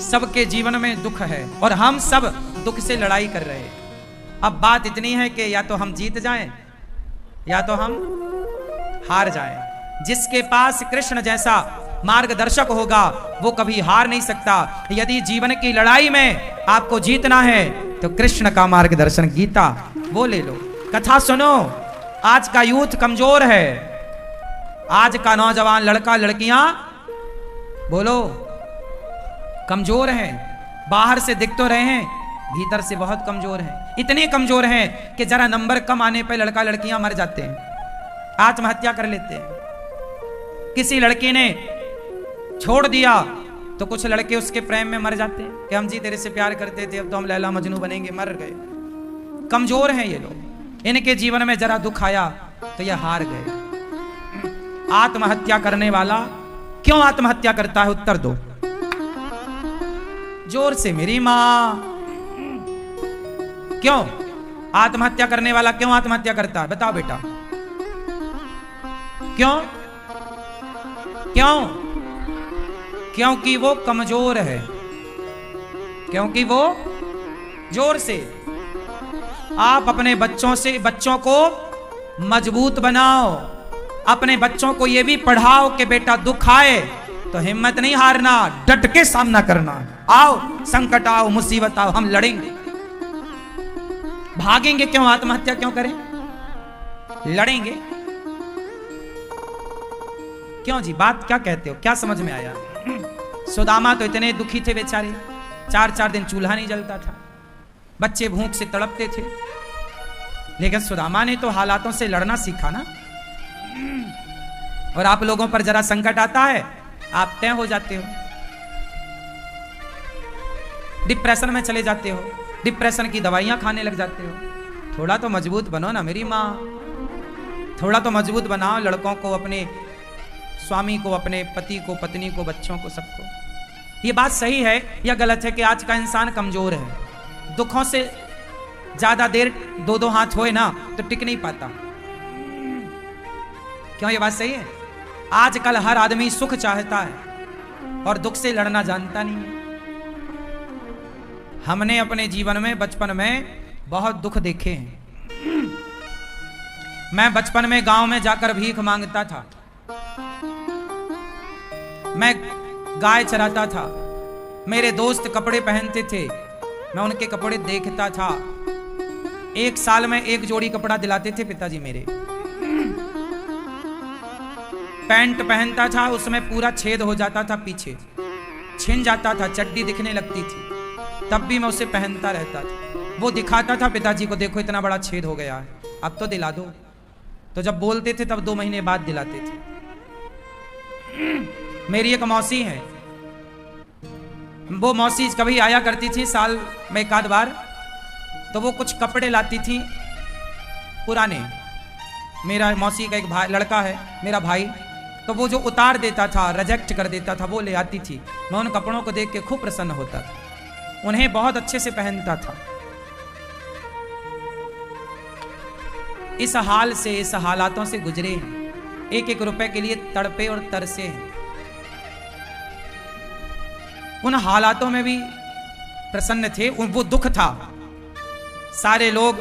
सबके जीवन में दुख है और हम सब दुख से लड़ाई कर रहे हैं। अब बात इतनी है कि या तो हम जीत जाएं या तो हम हार जाएं। जिसके पास कृष्ण जैसा मार्गदर्शक होगा वो कभी हार नहीं सकता। यदि जीवन की लड़ाई में आपको जीतना है तो कृष्ण का मार्गदर्शन गीता वो ले लो। कथा सुनो। आज का यूथ कमजोर है, आज का नौजवान लड़का लड़कियां बोलो कमजोर हैं। बाहर से दिख तो रहे हैं, भीतर से बहुत कमजोर हैं। इतने कमजोर हैं कि जरा नंबर कम आने पे लड़का लड़कियां मर जाते हैं, आत्महत्या कर लेते हैं। किसी लड़की ने छोड़ दिया तो कुछ लड़के उसके प्रेम में मर जाते हैं कि हम जी तेरे से प्यार करते थे, अब तो हम लैला मजनू बनेंगे, मर गए। कमजोर हैं ये लोग। इनके जीवन में जरा दुख आया तो ये हार गए। आत्महत्या करने वाला क्यों आत्महत्या करता है? उत्तर दो जोर से मेरी मां। क्यों आत्महत्या करने वाला क्यों आत्महत्या करता है? बताओ बेटा क्यों? क्यों? क्योंकि वो कमजोर है, क्योंकि वो जोर से। आप अपने बच्चों को मजबूत बनाओ, अपने बच्चों को यह भी पढ़ाओ कि बेटा दुख आए तो हिम्मत नहीं हारना, डट के सामना करना। आओ संकट आओ मुसीबत आओ हम लड़ेंगे। भागेंगे क्यों? आत्महत्या क्यों करें? लड़ेंगे क्यों जी? बात क्या कहते हो? क्या समझ में आया? सुदामा तो इतने दुखी थे बेचारे, 4-4 दिन चूल्हा नहीं जलता था, बच्चे भूख से तड़पते थे। लेकिन सुदामा ने तो हालातों से लड़ना सीखा ना। और आप लोगों पर जरा संकट आता है आप तय हो जाते हो, डिप्रेशन में चले जाते हो, डिप्रेशन की दवाइयां खाने लग जाते हो। थोड़ा तो मजबूत बनो ना मेरी माँ, थोड़ा तो मजबूत बनाओ लड़कों को, अपने स्वामी को, अपने पति को, पत्नी को, बच्चों को, सबको। ये बात सही है या गलत है कि आज का इंसान कमजोर है? दुखों से ज्यादा देर दो हाथ होए ना तो टिक नहीं पाता। क्यों? ये बात सही है। आजकल हर आदमी सुख चाहता है और दुख से लड़ना जानता नहीं है। हमने अपने जीवन में बचपन में बहुत दुख देखे हैं। मैं बचपन में गांव में जाकर भीख मांगता था, मैं गाय चराता था, मेरे दोस्त कपड़े पहनते थे, मैं उनके कपड़े देखता था। एक साल में एक जोड़ी कपड़ा दिलाते थे पिताजी मेरे। पैंट पहनता था, उसमें पूरा छेद हो जाता था, पीछे छिन जाता था, चड्डी दिखने लगती थी, तब भी मैं उसे पहनता रहता था। वो दिखाता था पिताजी को, देखो इतना बड़ा छेद हो गया है, अब तो दिला दो। तो जब बोलते थे तब 2 महीने बाद दिलाते थे। मेरी एक मौसी है, वो मौसी कभी आया करती थी साल में एक आध बार, तो वो कुछ कपड़े लाती थी पुराने। मेरा मौसी का एक भाई लड़का है, मेरा भाई, तो वो जो उतार देता था, रिजेक्ट कर देता था, वो ले आती थी। मैं उन कपड़ों को देख के खूब प्रसन्न होता था, उन्हें बहुत अच्छे से पहनता था। इस हाल से, इस हालातों से गुजरे हैं, 1-1 रुपए के लिए तड़पे और तरसे हैं। उन हालातों में भी प्रसन्न थे, वो दुख था। सारे लोग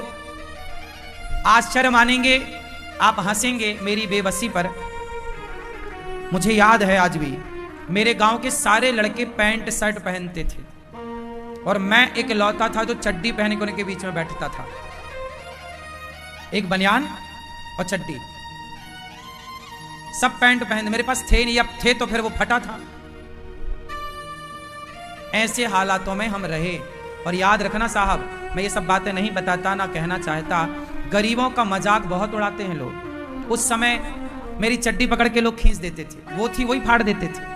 आश्चर्य मानेंगे, आप हंसेंगे मेरी बेबसी पर। मुझे याद है आज भी, मेरे गांव के सारे लड़के पैंट शर्ट पहनते थे और मैं एक लौता था जो चड्डी पहने के उनके बीच में बैठता था, एक बनियान और चड्डी। सब पैंट पहनते, मेरे पास थे नहीं, अब थे तो फिर वो फटा था। ऐसे हालातों में हम रहे। और याद रखना साहब, मैं ये सब बातें नहीं बताता, ना कहना चाहता, गरीबों का मजाक बहुत उड़ाते हैं लोग। उस समय मेरी चड्डी पकड़ के लोग खींच देते थे, वो थी वही फाड़ देते थे।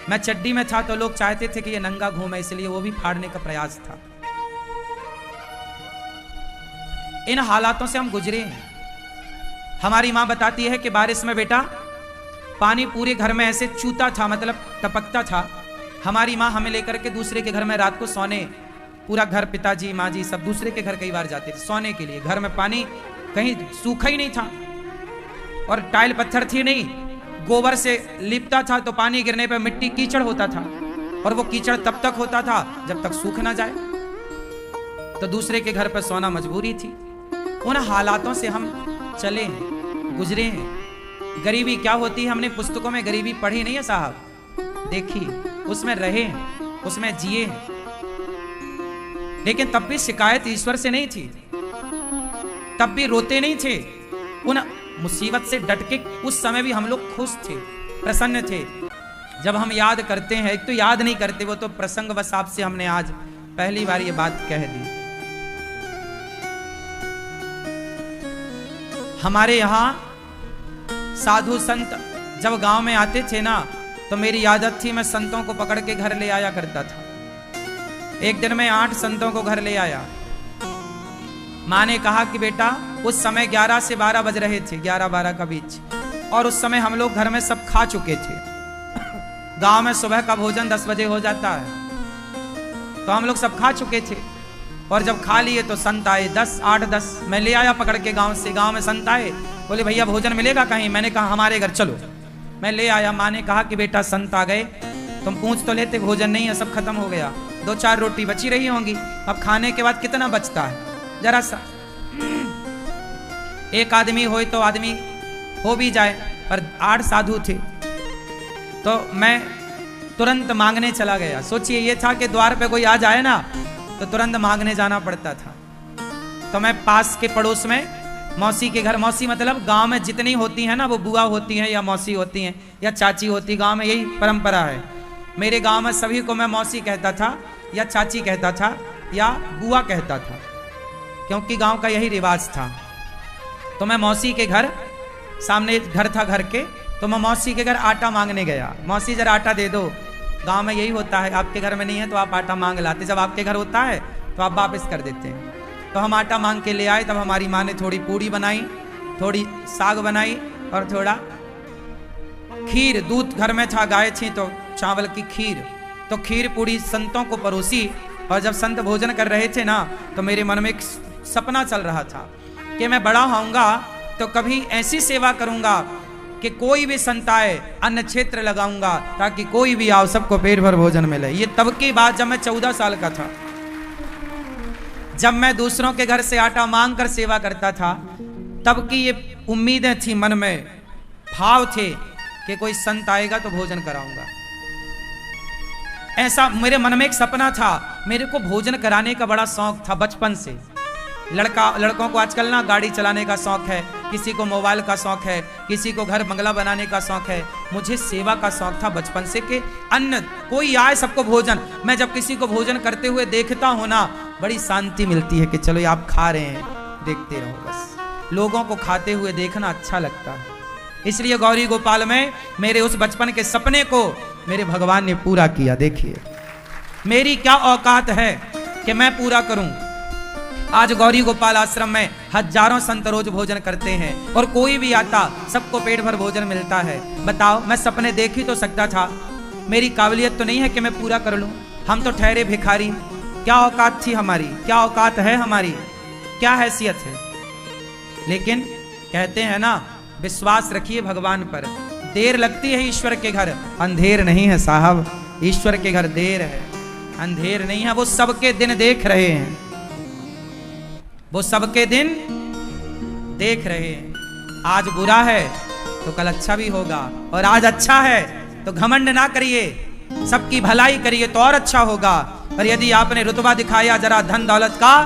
मैं चड्डी में था तो लोग चाहते थे कि ये नंगा घूमे, इसलिए वो भी फाड़ने का प्रयास था। इन हालातों से हम गुजरे हैं। हमारी मां बताती है कि बारिश में बेटा पानी पूरे घर में ऐसे चूता था, मतलब टपकता था। हमारी माँ हमें लेकर के दूसरे के घर में रात को सोने, पूरा घर, पिताजी माँ जी सब दूसरे के घर कई बार जाते थे सोने के लिए। घर में पानी कहीं सूखा ही नहीं था और टाइल पत्थर थी नहीं, गोबर से लिपता था तो पानी गिरने पर मिट्टी कीचड़ होता था। और वो कीचड़ तब तक होता था जब तक सूख ना जाए, तो दूसरे के घर पर सोना मजबूरी थी। उन हालातों से हम चले हैं, गुजरे हैं। गरीबी क्या होती है, हमने पुस्तकों में गरीबी पढ़ी नहीं है साहब, देखी, उसमें रहे हैं, उसमें जिए हैं। लेकिन तब भी शिकायत ईश्वर से नहीं थी, तब भी रोते नहीं थे। उन मुसीबत से डट के उस समय भी हम लोग खुश थे, प्रसन्न थे। जब हम याद करते हैं, एक तो याद नहीं करते, वो तो प्रसंगवश आपसे हमने आज पहली बार ये बात कह दी। हमारे यहाँ साधु संत जब गांव में आते थे ना, तो मेरी आदत थी, मैं संतों को पकड़ के घर ले आया करता था। एक दिन में 8 संतों को घर ले आया। माँ ने कहा कि बेटा, उस समय 11 से 12 बज रहे थे, 11-12 का बीच, और उस समय हम लोग घर में सब खा चुके थे। गांव में सुबह का भोजन 10 बजे हो जाता है, तो हम लोग सब खा चुके थे। और जब खा लिए तो संत आए, 8-10 मैं ले आया पकड़ के गांव से। गांव में संत आए, बोले भैया भोजन मिलेगा कहीं? मैंने कहा हमारे घर चलो। मैं ले आया। माँ ने कहा कि बेटा संत आ गए, तुम पूछ तो लेते, भोजन नहीं है, सब खत्म हो गया, 2-4 रोटी बची रही होंगी, अब खाने के बाद कितना बचता है, जरा सा एक आदमी हो तो आदमी हो भी जाए, पर 8 साधु थे। तो मैं तुरंत मांगने चला गया। सोचिए, ये था कि द्वार पे कोई आ जाए ना तो तुरंत मांगने जाना पड़ता था। तो मैं पास के पड़ोस में मौसी के घर, मौसी मतलब गांव में जितनी होती है ना, वो बुआ होती हैं या मौसी होती हैं या चाची होती, गांव में यही परंपरा है। मेरे गांव में सभी को मैं मौसी कहता था या चाची कहता था या बुआ कहता था, क्योंकि गांव का यही रिवाज था। तो मैं मौसी के घर, सामने घर था घर के, तो मैं मौसी के घर आटा मांगने गया। मौसी जरा आटा दे दो। गांव में यही होता है, आपके घर में नहीं है तो आप आटा मांग लाते, जब आपके घर होता है तो आप वापस कर देते हैं। तो हम आटा मांग के ले आए। तब हमारी माँ ने थोड़ी पूड़ी बनाई, थोड़ी साग बनाई और थोड़ा खीर, दूध घर में था, गाय थी तो चावल की खीर, तो खीर पूड़ी संतों को परोसी। और जब संत भोजन कर रहे थे ना, तो मेरे मन में एक सपना चल रहा था कि मैं बड़ा होऊंगा तो कभी ऐसी सेवा करूंगा कि कोई भी संत आए, अन्न क्षेत्र लगाऊंगा ताकि कोई भी आओ, सबको पेट भर भोजन मिले। ये तब की बात जब मैं 14 साल का था, जब मैं दूसरों के घर से आटा मांग कर सेवा करता था। तब की ये उम्मीदें थी मन में, भाव थे कि कोई संत आएगा तो भोजन कराऊंगा। ऐसा मेरे मन में एक सपना था। मेरे को भोजन कराने का बड़ा शौक था बचपन से। लड़कों को आजकल ना गाड़ी चलाने का शौक है, किसी को मोबाइल का शौक है, किसी को घर बंगला बनाने का शौक है। मुझे सेवा का शौक था बचपन से कि अन्न, कोई आए सबको भोजन। मैं जब किसी को भोजन करते हुए देखता हूं ना, बड़ी शांति मिलती है कि चलो आप खा रहे हैं, देखते रहो बस। लोगों को खाते हुए देखना अच्छा लगता है। इसलिए गौरी गोपाल में मेरे उस बचपन के सपने को मेरे भगवान ने पूरा किया। देखिए मेरी क्या औकात है कि मैं पूरा करूं। आज गौरी गोपाल आश्रम में हजारों संत रोज भोजन करते हैं, और कोई भी आता सबको पेट भर भोजन मिलता है। बताओ, मैं सपने देख ही तो सकता था, मेरी काबिलियत तो नहीं है कि मैं पूरा कर लूं। हम तो ठहरे भिखारी। क्या औकात थी हमारी, क्या औकात है हमारी, क्या हैसियत है। लेकिन कहते हैं ना, विश्वास रखिए भगवान पर। देर लगती है ईश्वर के घर, अंधेर नहीं है साहब। ईश्वर के घर देर है, अंधेर नहीं है। वो सबके दिन देख रहे हैं, वो सबके दिन देख रहे हैं। आज बुरा है तो कल अच्छा भी होगा, और आज अच्छा है तो घमंड ना करिए, सबकी भलाई करिए तो और अच्छा होगा। पर यदि आपने रुतबा दिखाया जरा धन दौलत का,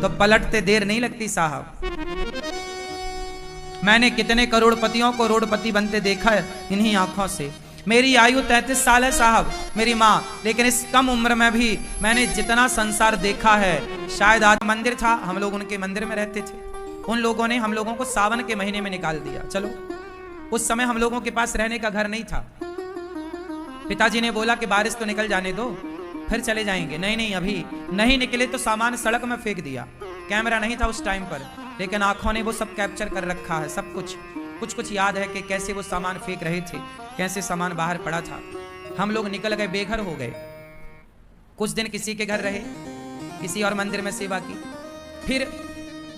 तो पलटते देर नहीं लगती साहब। मैंने कितने करोड़पतियों को रोडपति बनते देखा है इन्हीं आंखों से। मेरी आयु 33 साल है साहब, मेरी माँ, लेकिन इस कम उम्र में भी मैंने जितना संसार देखा है, शायद आज मंदिर था, हम लोग उनके मंदिर में रहते थे। उन लोगों ने हम लोगों को सावन के महीने में निकाल दिया। चलो, उस समय हम लोगों के पास रहने का घर नहीं था। पिताजी ने बोला कि बारिश तो निकल जाने दो, फिर चले जाएंगे। नहीं नहीं, अभी नहीं निकले तो सामान सड़क में फेंक दिया। कैमरा नहीं था उस टाइम पर, लेकिन आंखों ने वो सब कैप्चर कर रखा है, सब कुछ। कुछ याद है कि कैसे वो सामान फेंक रहे थे, कैसे सामान बाहर पड़ा था। हम लोग निकल गए, बेघर हो गए। कुछ दिन किसी के घर रहे, किसी और मंदिर में सेवा की। फिर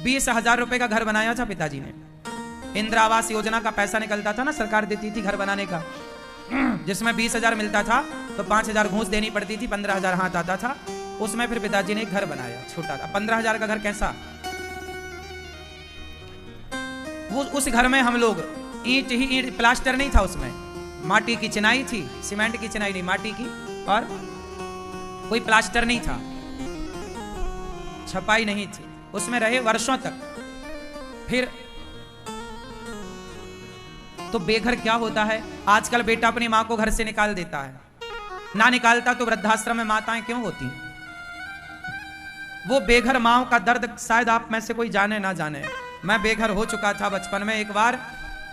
20,000 रुपए का घर बनाया था पिताजी ने। इंदिरा आवास योजना का पैसा निकलता था ना, सरकार देती थी घर बनाने का। जिसमें 20,000 मिलता था तो 5,000 घूस देनी पड़ती थी, 15,000 हाथ आता था। उसमें फिर पिताजी ने एक घर बनाया छोटा था। 15,000 का घर कैसा? वो उस घर में हम लोग ईंट ही ईंट, प्लास्टर नहीं था उसमें, माटी की चिनाई थी, सीमेंट की चिनाई नहीं, माटी की, और कोई प्लास्टर नहीं था, छपाई नहीं थी। उसमें रहे वर्षों तक। फिर तो बेघर क्या होता है? आजकल बेटा अपनी मां को घर से निकाल देता है, ना निकालता तो वृद्धाश्रम में माताएं क्यों होती? वो बेघर माओ का दर्द शायद आप में से कोई जाने ना जाने। मैं बेघर हो चुका था बचपन में एक बार,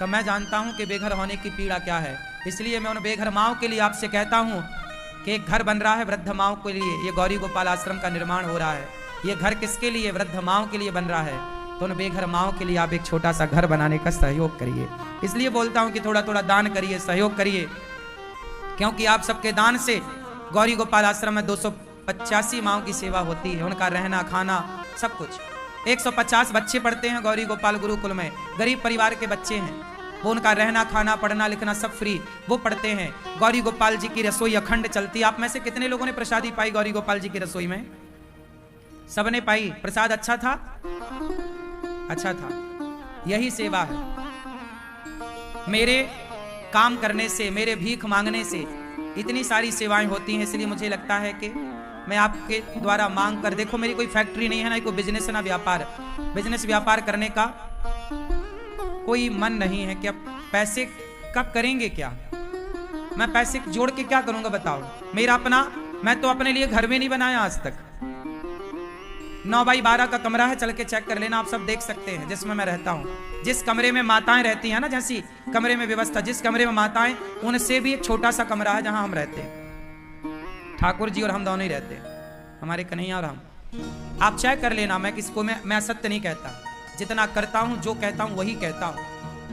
तो मैं जानता हूं कि बेघर होने की पीड़ा क्या है। इसलिए मैं उन बेघर माओ के लिए आपसे कहता हूं कि एक घर बन रहा है वृद्ध माओ के लिए। ये गौरी गोपाल आश्रम का निर्माण हो रहा है। ये घर किसके लिए? वृद्ध माओ के लिए बन रहा है। तो उन बेघर माओ के लिए आप एक छोटा सा घर बनाने का सहयोग करिए। इसलिए बोलता हूं कि थोड़ा थोड़ा दान करिए, सहयोग करिए, क्योंकि आप सबके दान से गौरी गोपाल आश्रम में 285 माओं की सेवा होती है। उनका रहना खाना सब कुछ। 150 बच्चे पढ़ते हैं गौरी गोपाल गुरुकुल में, गरीब परिवार के बच्चे हैं। वो उनका रहना खाना पढ़ना लिखना सब फ्री, वो पढ़ते हैं। गौरी गोपाल जी की रसोई अखंड चलती। आप में से कितने लोगों ने प्रसादी पाई गौरी गोपाल जी की रसोई में? सबने पाई। प्रसाद अच्छा था? अच्छा था। यही सेवा है। मेरे काम करने से, मेरे भीख मांगने से इतनी सारी सेवाएं होती हैं। इसलिए मुझे लगता है कि मैं आपके द्वारा मांग कर, देखो मेरी कोई फैक्ट्री नहीं है, ना कोई बिजनेस, ना व्यापार। बिजनेस व्यापार करने का कोई मन नहीं है कि अब पैसे कब करेंगे क्या? मैं पैसे जोड़ के क्या करूंगा बताओ? मेरा अपना, मैं तो अपने लिए घर भी नहीं बनाया आज तक। 9x12 का कमरा है, चल के चेक कर लेना, आप सब देख सकते हैं, जिसमें मैं रहता हूं। जिस कमरे में माताएं रहती हैं ना, जैसी कमरे में व्यवस्था, जिस कमरे में माताएं, उनसे भी एक छोटा सा कमरा है जहां हम रहते हैं। ठाकुर जी और हम दोनों ही रहते हैं, हमारे कन्हैया और हम। आप चेक कर लेना। मैं किसको, मैं असत्य नहीं कहता। जितना करता हूं, जो कहता हूं वही कहता हूं।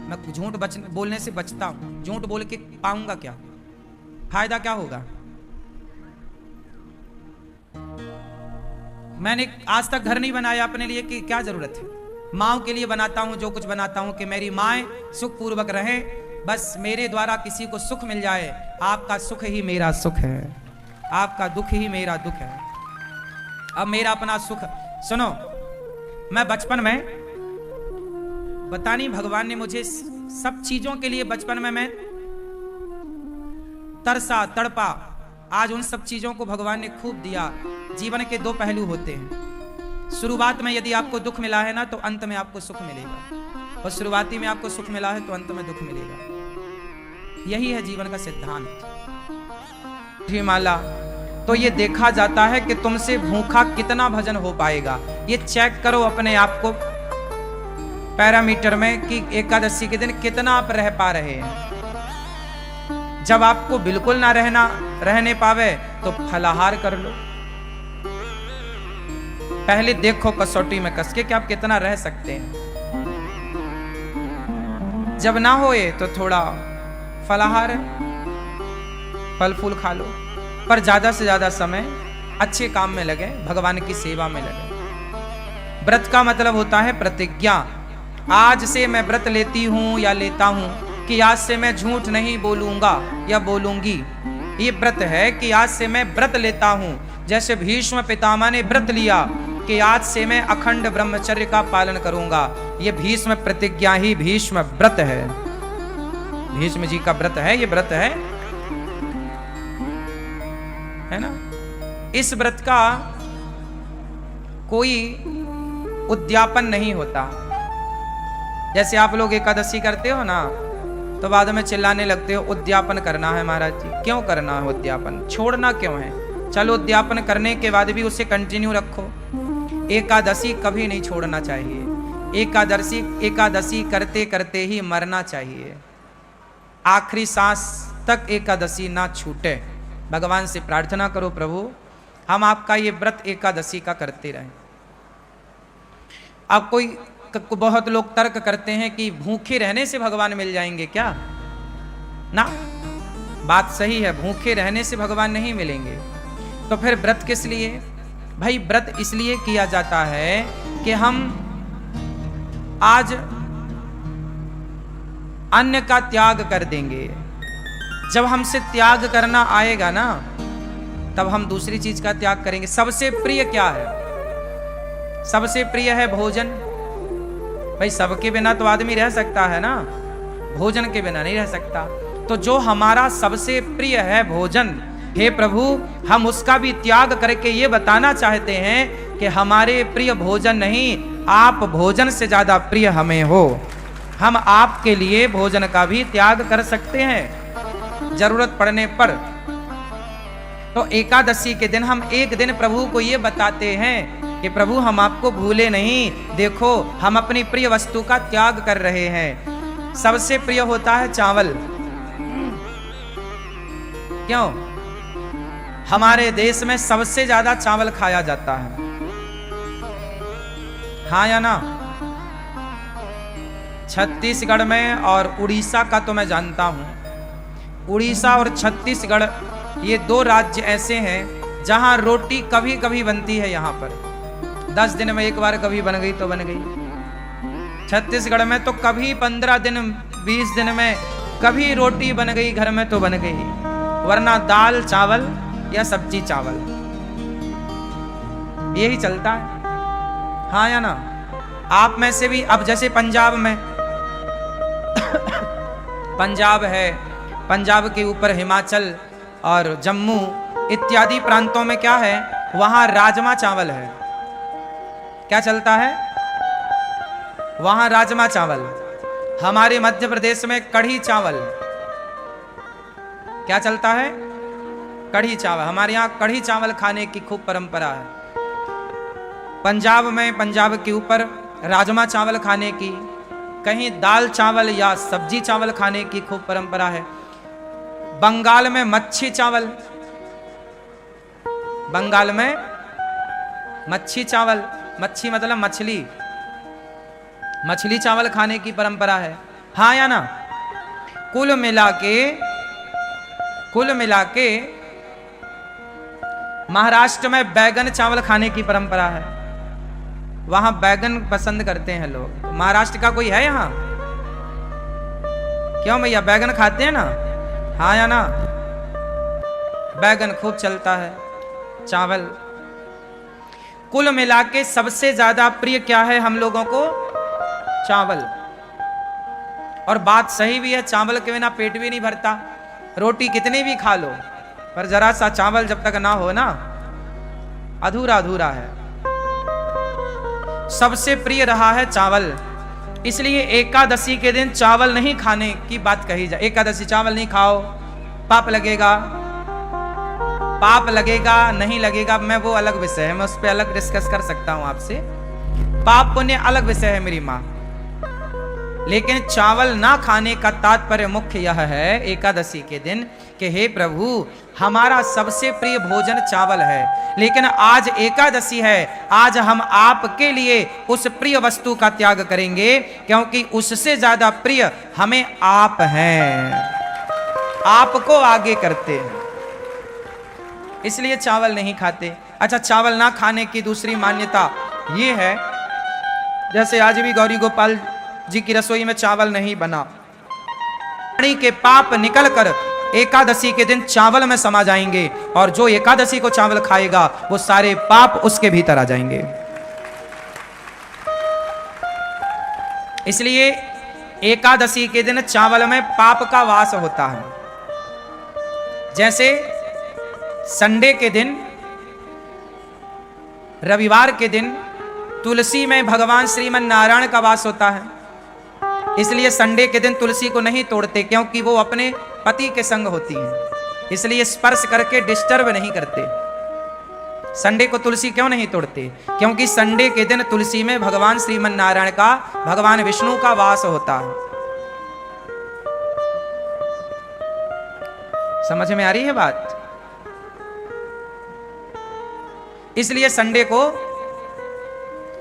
मैं झूठ बोलने से बचता हूं। झूठ बोल के पाऊंगा क्या? फायदा क्या होगा? मैंने आज तक घर नहीं बनाया अपने लिए, कि क्या जरूरत है? माँ के लिए बनाता हूँ जो कुछ बनाता हूँ, कि मेरी माएँ सुख पूर्वक रहें, बस मेरे द्वारा किसी को सुख मिल जाए। आपका सुख ही मेरा सुख है, आपका दुख ही मेरा दुख है। अब मेरा अपना सुख सुनो। मैं बचपन में, पता नहीं भगवान ने मुझे सब चीजों के लिए बचपन में मैं तरसा तड़पा। आज उन सब चीजों को भगवान ने खूब दिया। जीवन के 2 पहलू होते हैं। शुरुआत में यदि आपको दुख मिला है ना, तो अंत में आपको सुख मिलेगा, और शुरुआती में आपको सुख मिला है तो अंत में दुख मिलेगा। यही है जीवन का सिद्धांत। माला तो ये देखा जाता है कि तुमसे भूखा कितना भजन हो पाएगा। ये चेक करो अपने आप को पैरामीटर में कि एकादशी के दिन कितना आप रह पा रहे हैं। जब आपको बिल्कुल ना रहने पावे तो फलाहार कर लो। पहले देखो कसौटी में कस के कि आप कितना रह सकते हैं। जब ना होए तो थोड़ा फलाहार, फल फूल खा लो, पर ज्यादा से ज्यादा समय अच्छे काम में लगे, भगवान की सेवा में लगे। व्रत का मतलब होता है प्रतिज्ञा। आज से मैं व्रत लेती हूं या लेता हूं कि आज से मैं झूठ नहीं बोलूंगा या बोलूंगी। ये व्रत है कि आज से मैं व्रत लेता हूं। जैसे भीष्म पितामह ने व्रत लिया कि आज से मैं अखंड ब्रह्मचर्य का पालन करूंगा। ये भीष्म प्रतिज्ञा ही भीष्म व्रत है। भीष्म जी का व्रत है, ये व्रत है ना। इस व्रत का कोई उद्यापन नहीं होता। जैसे आप लोग एकादशी करते हो ना, तो बाद में चिल्लाने लगते हो उद्यापन करना है महाराज जी। क्यों करना है उद्यापन? छोड़ना क्यों है? चलो उद्यापन करने के बाद भी उसे कंटिन्यू रखो। एकादशी कभी नहीं छोड़ना चाहिए। एकादशी करते करते ही मरना चाहिए। आखिरी सांस तक एकादशी ना छूटे। भगवान से प्रार्थना करो, प्रभु हम आपका ये व्रत एकादशी का करते रहें। अब कोई बहुत लोग तर्क करते हैं कि भूखे रहने से भगवान मिल जाएंगे क्या? ना, बात सही है, भूखे रहने से भगवान नहीं मिलेंगे। तो फिर व्रत किस लिए? भाई व्रत इसलिए किया जाता है कि हम आज अन्न का त्याग कर देंगे। जब हमसे त्याग करना आएगा ना, तब हम दूसरी चीज का त्याग करेंगे। सबसे प्रिय क्या है? सबसे प्रिय है भोजन। भाई सबके बिना तो आदमी रह सकता है ना, भोजन के बिना नहीं रह सकता। तो जो हमारा सबसे प्रिय है भोजन, हे प्रभु हम उसका भी त्याग करके ये बताना चाहते हैं कि हमारे प्रिय भोजन नहीं, आप भोजन से ज्यादा प्रिय हमें हो। हम आपके लिए भोजन का भी त्याग कर सकते हैं जरूरत पड़ने पर। तो एकादशी के दिन हम एक दिन प्रभु को ये बताते हैं कि प्रभु हम आपको भूले नहीं, देखो हम अपनी प्रिय वस्तु का त्याग कर रहे हैं। सबसे प्रिय होता है चावल। क्यों? हमारे देश में सबसे ज्यादा चावल खाया जाता है, हाँ या ना? छत्तीसगढ़ में और उड़ीसा का तो मैं जानता हूं। उड़ीसा और छत्तीसगढ़ ये दो राज्य ऐसे हैं जहां रोटी कभी कभी बनती है। यहाँ पर 10 दिन में एक बार कभी बन गई तो बन गई। छत्तीसगढ़ में तो कभी 15 दिन 20 दिन में कभी रोटी बन गई घर में तो बन गई, वरना दाल चावल या सब्जी चावल यही चलता है, हाँ या ना? आप में से भी अब जैसे पंजाब में पंजाब है, पंजाब के ऊपर हिमाचल और जम्मू इत्यादि प्रांतों में क्या है, वहां राजमा चावल है। क्या चलता है? वहां राजमा चावल। हमारे मध्य प्रदेश में कढ़ी चावल। क्या चलता है? कढ़ी चावल। हमारे यहाँ कढ़ी चावल खाने की खूब परंपरा है। पंजाब में, पंजाब के ऊपर राजमा चावल खाने की, कहीं दाल चावल या सब्जी चावल खाने की खूब परंपरा है। बंगाल में मच्छी चावल, बंगाल में मच्छी चावल, मच्छी मतलब मछली, मछली चावल खाने की परंपरा है, हाँ या ना? कुल मिला के महाराष्ट्र में बैगन चावल खाने की परंपरा है। वहां बैगन पसंद करते हैं लोग। महाराष्ट्र का कोई है यहाँ? क्यों भैया, बैगन खाते हैं ना, हाँ या ना? बैगन खूब चलता है, चावल। कुल मिला के सबसे ज्यादा प्रिय क्या है हम लोगों को? चावल। और बात सही भी है, चावल के बिना पेट भी नहीं भरता। रोटी कितनी भी खा लो, पर जरा सा चावल जब तक ना हो ना, अधूरा अधूरा है। सबसे प्रिय रहा है चावल, इसलिए एकादशी के दिन चावल नहीं खाने की बात कही जाए। एकादशी चावल नहीं खाओ, पाप लगेगा। पाप लगेगा नहीं लगेगा मैं वो अलग विषय है, मैं उस पर अलग डिस्कस कर सकता हूं आपसे। पाप पुण्य अलग विषय है मेरी माँ। लेकिन चावल ना खाने का तात्पर्य मुख्य यह है एकादशी के दिन कि हे प्रभु हमारा सबसे प्रिय भोजन चावल है, लेकिन आज एकादशी है, आज हम आपके लिए उस प्रिय वस्तु का त्याग करेंगे, क्योंकि उससे ज्यादा प्रिय हमें आप हैं, आपको आगे करते हैं, इसलिए चावल नहीं खाते। अच्छा, चावल ना खाने की दूसरी मान्यता ये है, जैसे आज भी गौरी गोपाल जी की रसोई में चावल नहीं बना, प्राणी के पाप निकलकर एकादशी के दिन चावल में समा जाएंगे, और जो एकादशी को चावल खाएगा वो सारे पाप उसके भीतर आ जाएंगे। इसलिए एकादशी के दिन चावल में पाप का वास होता है। जैसे संडे के दिन, रविवार के दिन तुलसी में भगवान श्रीमन नारायण का वास होता है, इसलिए संडे के दिन तुलसी को नहीं तोड़ते, क्योंकि वो अपने पति के संग होती हैं, इसलिए स्पर्श करके डिस्टर्ब नहीं करते। संडे को तुलसी क्यों नहीं तोड़ते? क्योंकि संडे के दिन तुलसी में भगवान श्रीमन नारायण का, भगवान विष्णु का वास होता है। समझ में आ रही है बात? इसलिए संडे को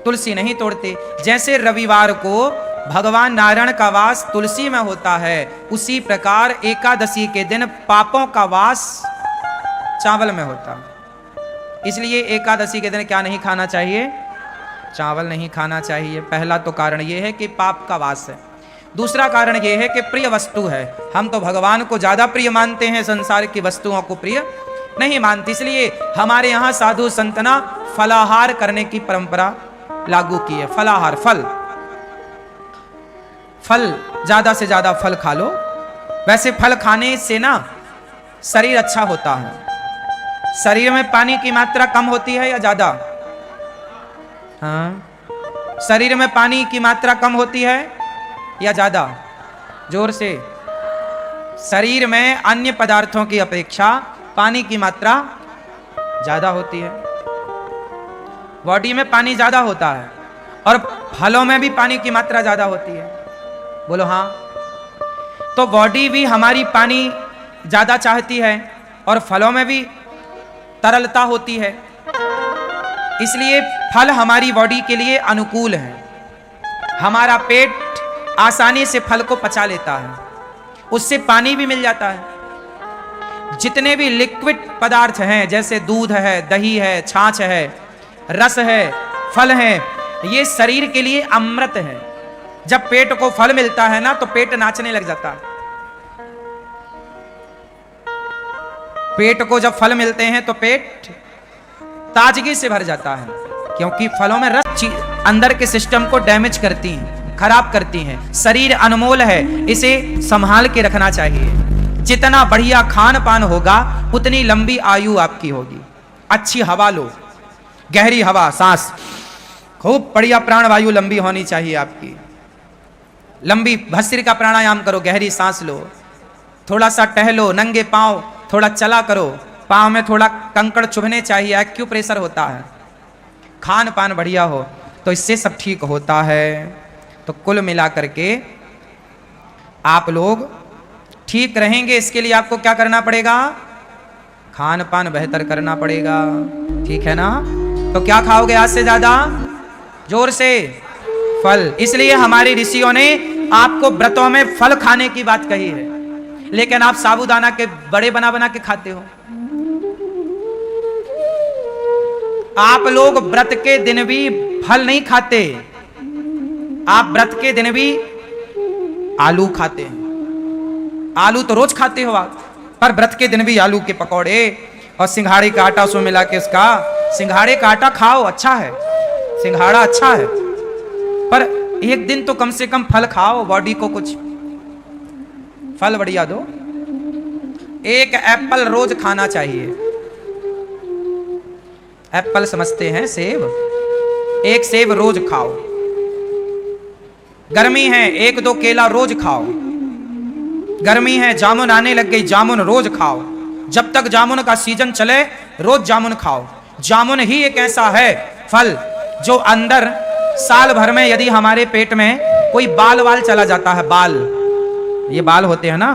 तुलसी नहीं तोड़ते। जैसे रविवार को भगवान नारायण का वास तुलसी में होता है, उसी प्रकार एकादशी के दिन पापों का वास चावल में होता है। इसलिए एकादशी के दिन क्या नहीं खाना चाहिए? चावल नहीं खाना चाहिए। पहला तो कारण यह है कि पाप का वास है। दूसरा कारण यह है कि प्रिय वस्तु है। हम तो भगवान को ज्यादा प्रिय मानते हैं, संसार की वस्तुओं को प्रिय नहीं मानते। इसलिए हमारे यहाँ साधु संतना फलाहार करने की परंपरा लागू की है। फलाहार, फल ज्यादा से ज्यादा फल खा लो। वैसे फल खाने से ना शरीर अच्छा होता है। शरीर में पानी की मात्रा कम होती है या ज्यादा? हाँ, शरीर में पानी की मात्रा कम होती है या ज्यादा? जोर से। शरीर में अन्य पदार्थों की अपेक्षा पानी की मात्रा ज्यादा होती है। बॉडी में पानी ज्यादा होता है और फलों में भी पानी की मात्रा ज्यादा होती है। बोलो हाँ। तो बॉडी भी हमारी पानी ज्यादा चाहती है और फलों में भी तरलता होती है, इसलिए फल हमारी बॉडी के लिए अनुकूल है। हमारा पेट आसानी से फल को पचा लेता है, उससे पानी भी मिल जाता है। जितने भी लिक्विड पदार्थ हैं, जैसे दूध है, दही है, छाछ है, रस है, फल है, ये शरीर के लिए अमृत है। जब पेट को फल मिलता है ना तो पेट नाचने लग जाता है। पेट को जब फल मिलते हैं तो पेट ताजगी से भर जाता है, क्योंकि फलों में रस अंदर के सिस्टम को डैमेज करती हैं, खराब करती हैं। शरीर अनमोल है, इसे संभाल के रखना चाहिए। जितना बढ़िया खान पान होगा उतनी लंबी आयु आपकी होगी। अच्छी हवा लो, गहरी हवा, सांस, खूब बढ़िया प्राणवायु लंबी होनी चाहिए आपकी। लंबी भस्त्रिका प्राणायाम करो, गहरी सांस लो, थोड़ा सा टहलो, नंगे पांव थोड़ा चला करो, पांव में थोड़ा कंकड़ चुभने चाहिए, एक्यूप्रेशर होता है। खान पान बढ़िया हो तो इससे सब ठीक होता है। तो कुल मिलाकर के आप लोग ठीक रहेंगे, इसके लिए आपको क्या करना पड़ेगा? खान पान बेहतर करना पड़ेगा, ठीक है ना? तो क्या खाओगे आज से ज्यादा? जोर से, फल। इसलिए हमारे ऋषियों ने आपको व्रतों में फल खाने की बात कही है, लेकिन आप साबूदाना के बड़े बना बना के खाते हो। आप लोग व्रत के दिन भी फल नहीं खाते, आप व्रत के दिन भी आलू खाते हैं। आलू तो रोज खाते हो आप, पर व्रत के दिन भी आलू के पकौड़े और सिंघाड़े का आटा उसमें मिला के उसका, सिंघाड़े का आटा खाओ, अच्छा है, सिंघाड़ा अच्छा है, पर एक दिन तो कम से कम फल खाओ, बॉडी को कुछ फल बढ़िया दो। एक एप्पल रोज खाना चाहिए। एप्पल समझते हैं सेब, एक सेब रोज खाओ। गर्मी है, एक दो केला रोज खाओ। गर्मी है, जामुन आने लग गई, जामुन रोज खाओ। जब तक जामुन का सीजन चले रोज जामुन खाओ। जामुन ही एक ऐसा है फल जो अंदर साल भर में यदि हमारे पेट में कोई बाल वाल चला जाता है, बाल, ये बाल होते हैं ना,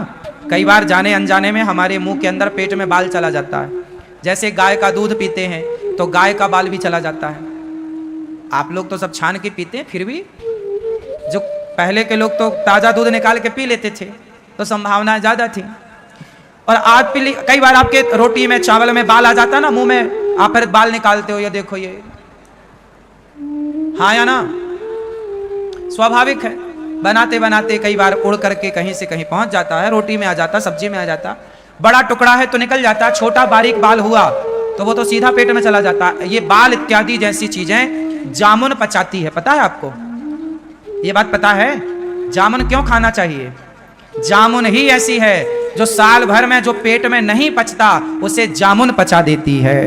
कई बार जाने अनजाने में हमारे मुंह के अंदर पेट में बाल चला जाता है। जैसे गाय का दूध पीते हैं तो गाय का बाल भी चला जाता है। आप लोग तो सब छान के पीते हैं, फिर भी जो पहले के लोग तो ताजा दूध निकाल के पी लेते थे, तो संभावना ज्यादा थी। और आज पी, कई बार आपके रोटी में चावल में बाल आ जाता ना मुंह में, आप फिर बाल निकालते हो, ये देखो ये, हाँ या ना? स्वाभाविक है, बनाते बनाते कई बार उड़ करके कहीं से कहीं पहुंच जाता है, रोटी में आ जाता, सब्जी में आ जाता। बड़ा टुकड़ा है तो निकल जाता, छोटा बारीक बाल हुआ तो वो तो सीधा पेट में चला जाता। ये बाल इत्यादि जैसी चीजें जामुन पचाती है, पता है आपको? ये बात पता है? जामुन क्यों खाना चाहिए? जामुन ही ऐसी है जो साल भर में जो पेट में नहीं पचता उसे जामुन पचा देती है।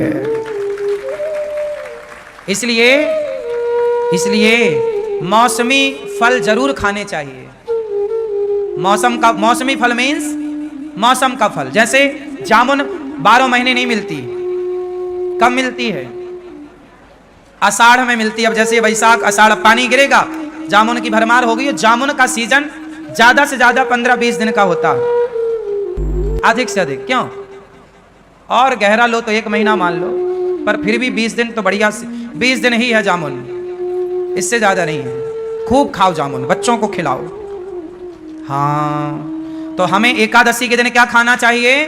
इसलिए मौसमी फल जरूर खाने चाहिए। मौसमी फल मीन्स मौसम का फल। जैसे जामुन 12 महीने नहीं मिलती, कब मिलती है? आषाढ़ में मिलती है। अब जैसे वैशाख आषाढ़ पानी गिरेगा, जामुन की भरमार हो गई। जामुन का सीजन ज्यादा से ज्यादा 15-20 दिन का होता है, अधिक से अधिक। क्यों? और गहरा लो तो 1 महीना मान लो, पर फिर भी 20 दिन तो बढ़िया, 20 दिन ही है जामुन, इससे ज्यादा नहीं है। खूब खाओ जामुन, बच्चों को खिलाओ। हाँ, तो हमें एकादशी के दिन क्या खाना चाहिए?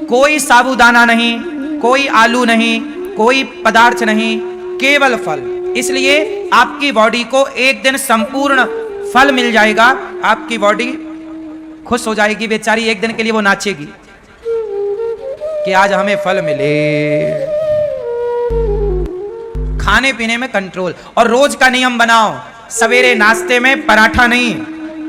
कोई साबूदाना नहीं, कोई आलू नहीं, कोई पदार्थ नहीं, केवल फल। इसलिए आपकी बॉडी को एक दिन संपूर्ण फल मिल जाएगा। आपकी बॉडी खुश हो जाएगी, बेचारी एक दिन के लिए वो नाचेगी कि आज हमें फल मिले। खाने पीने में कंट्रोल, और रोज का नियम बनाओ, सवेरे नाश्ते में पराठा नहीं,